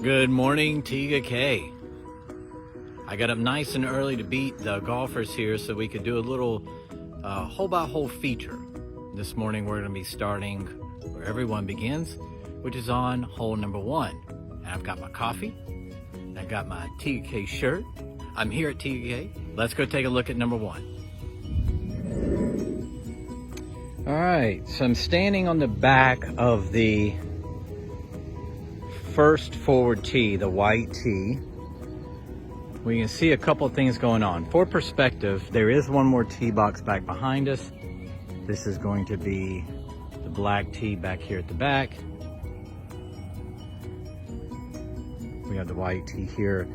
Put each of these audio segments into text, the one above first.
Good morning, Tega Cay. I got up nice and early to beat the golfers here so we could do a little hole-by-hole feature. This morning we're going to be starting where everyone begins, which is on hole number 1. And I've got my coffee, and I've got my Tega Cay shirt. I'm here at Tega Cay. Let's go take a look at number 1. All right, so I'm standing on the back of the first forward tee, the white tee. We can see a couple of things going on. For perspective, there is one more tee box back behind us. This is going to be the black tee back here at the back. We have the white tee here.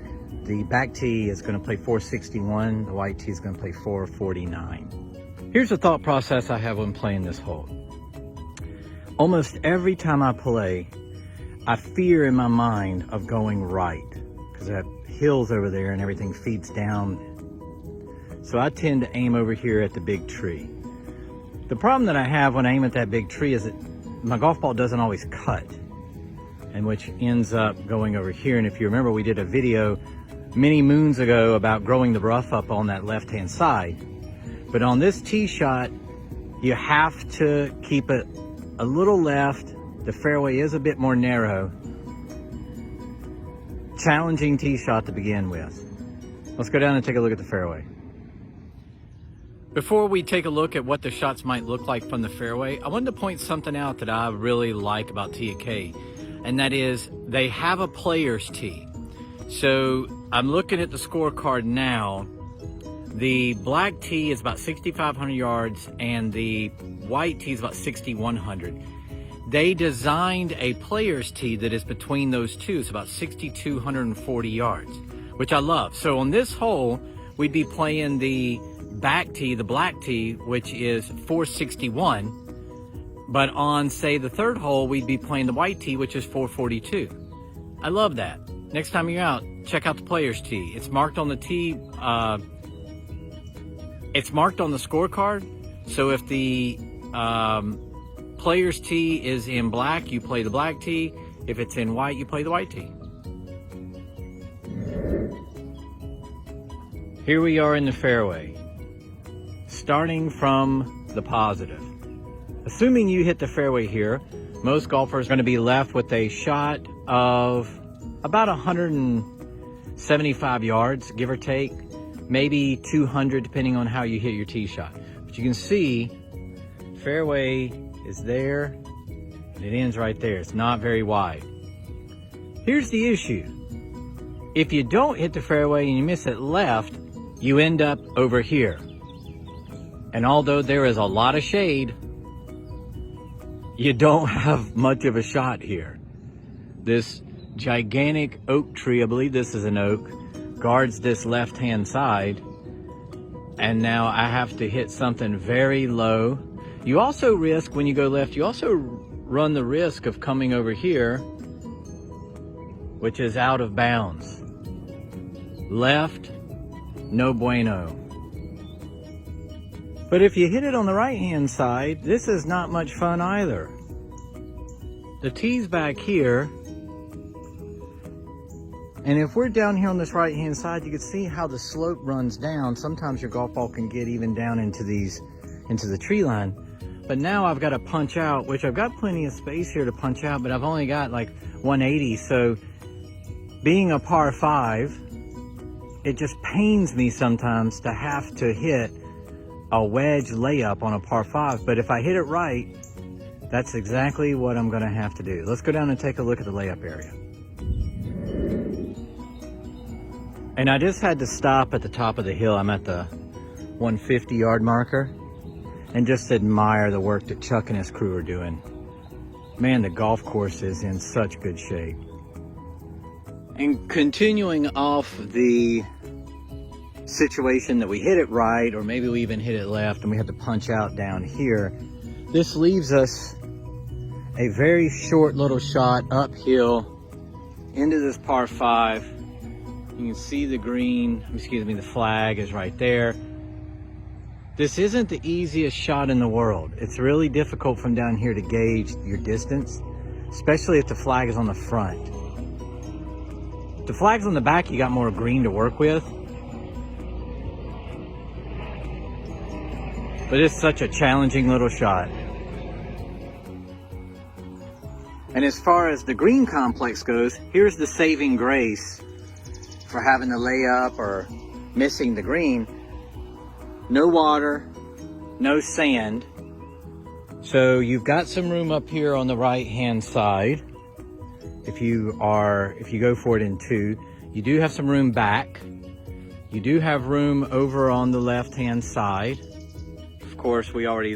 The back tee is going to play 461. The white tee is going to play 449. Here's the thought process I have when playing this hole. Almost every time I play, I fear in my mind of going right because I have hills over there and everything feeds down. So I tend to aim over here at the big tree. The problem that I have when I aim at that big tree is that my golf ball doesn't always cut, and which ends up going over here. And if you remember, we did a video many moons ago about growing the rough up on that left-hand side. But on this tee shot, you have to keep it a little left. The fairway is a bit more narrow. Challenging tee shot to begin with. Let's go down and take a look at the fairway. Before we take a look at what the shots might look like from the fairway, I wanted to point something out that I really like about Tega Cay, and that is they have a player's tee. So I'm looking at the scorecard now. The black tee is about 6,500 yards and the white tee is about 6,100. They designed a player's tee that is between those two. It's about 6,240 yards, which I love. So on this hole, we'd be playing the back tee, the black tee, which is 461. But on, say, the third hole, we'd be playing the white tee, which is 442. I love that. Next time you're out, check out the player's tee. It's marked on the tee. It's marked on the scorecard. So if the player's tee is in black, you play the black tee. If it's in white, you play the white tee. Here we are in the fairway, starting from the positive. Assuming you hit the fairway here, most golfers are going to be left with a shot of about 175 yards, give or take, maybe 200 depending on how you hit your tee shot. But you can see fairway is there and it ends right there. It's not very wide. Here's the issue. If you don't hit the fairway and you miss it left, you end up over here. And although there is a lot of shade, you don't have much of a shot here. This gigantic oak tree, I believe this is an oak, guards this left-hand side. And now I have to hit something very low. You also risk, when you go left, you also run the risk of coming over here, which is out of bounds. Left, no bueno. But if you hit it on the right-hand side, this is not much fun either. The tee's back here, and if we're down here on this right-hand side, you can see how the slope runs down. Sometimes your golf ball can get even down into the tree line. But now I've got to punch out, which I've got plenty of space here to punch out, but I've only got like 180. So being a par 5, it just pains me sometimes to have to hit a wedge layup on a par 5. But if I hit it right, that's exactly what I'm going to have to do. Let's go down and take a look at the layup area. And I just had to stop at the top of the hill. I'm at the 150 yard marker and just admire the work that Chuck and his crew are doing. Man, the golf course is in such good shape. And continuing off the situation that we hit it right, or maybe we even hit it left and we had to punch out down here, this leaves us a very short little shot uphill into this par 5. You can see the green, the flag is right there. This isn't the easiest shot in the world. It's really difficult from down here to gauge your distance, especially if the flag is on the front. The flags on the back, you got more green to work with. But it's such a challenging little shot. And as far as the green complex goes, here's the saving grace for having to lay up or missing the green. No water, no sand. So you've got some room up here on the right hand side. If you go for it in 2, you do have some room back. You do have room over on the left hand side. Of course, we already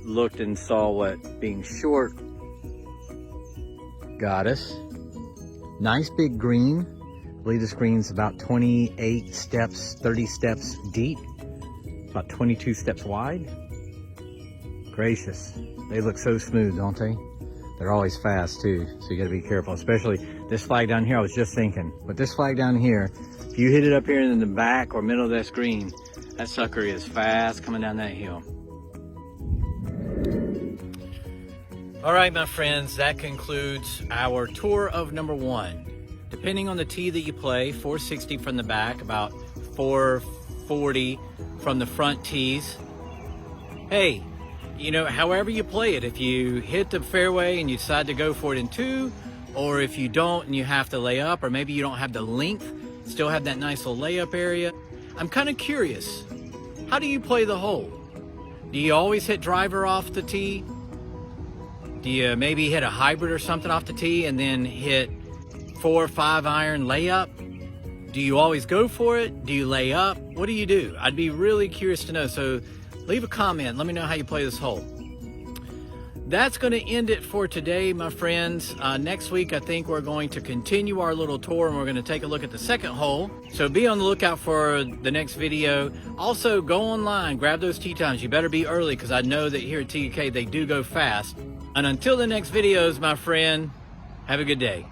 looked and saw what being short got us. Nice big green. I believe this green's about 28 steps, 30 steps deep, about 22 steps wide. Gracious. They look so smooth, don't they? They're always fast too, so you gotta be careful, especially this flag down here. I was just thinking, but this flag down here, if you hit it up here in the back or middle of that green, that sucker is fast coming down that hill. All right, my friends, that concludes our tour of number 1. Depending on the tee that you play, 460 from the back, about 440 from the front tees. Hey, you know, however you play it, if you hit the fairway and you decide to go for it in 2, or if you don't and you have to lay up, or maybe you don't have the length, still have that nice little layup area. I'm kind of curious, how do you play the hole? Do you always hit driver off the tee? Do you maybe hit a hybrid or something off the tee and then hit 4 or 5 iron layup? Do you always go for it? Do you lay up? What do you do? I'd be really curious to know. So leave a comment. Let me know how you play this hole. That's going to end it for today, my friends. Next week, I think we're going to continue our little tour and we're going to take a look at the second hole. So be on the lookout for the next video. Also, go online, grab those tee times. You better be early because I know that here at Tega Cay, they do go fast. And until the next videos, my friend, have a good day.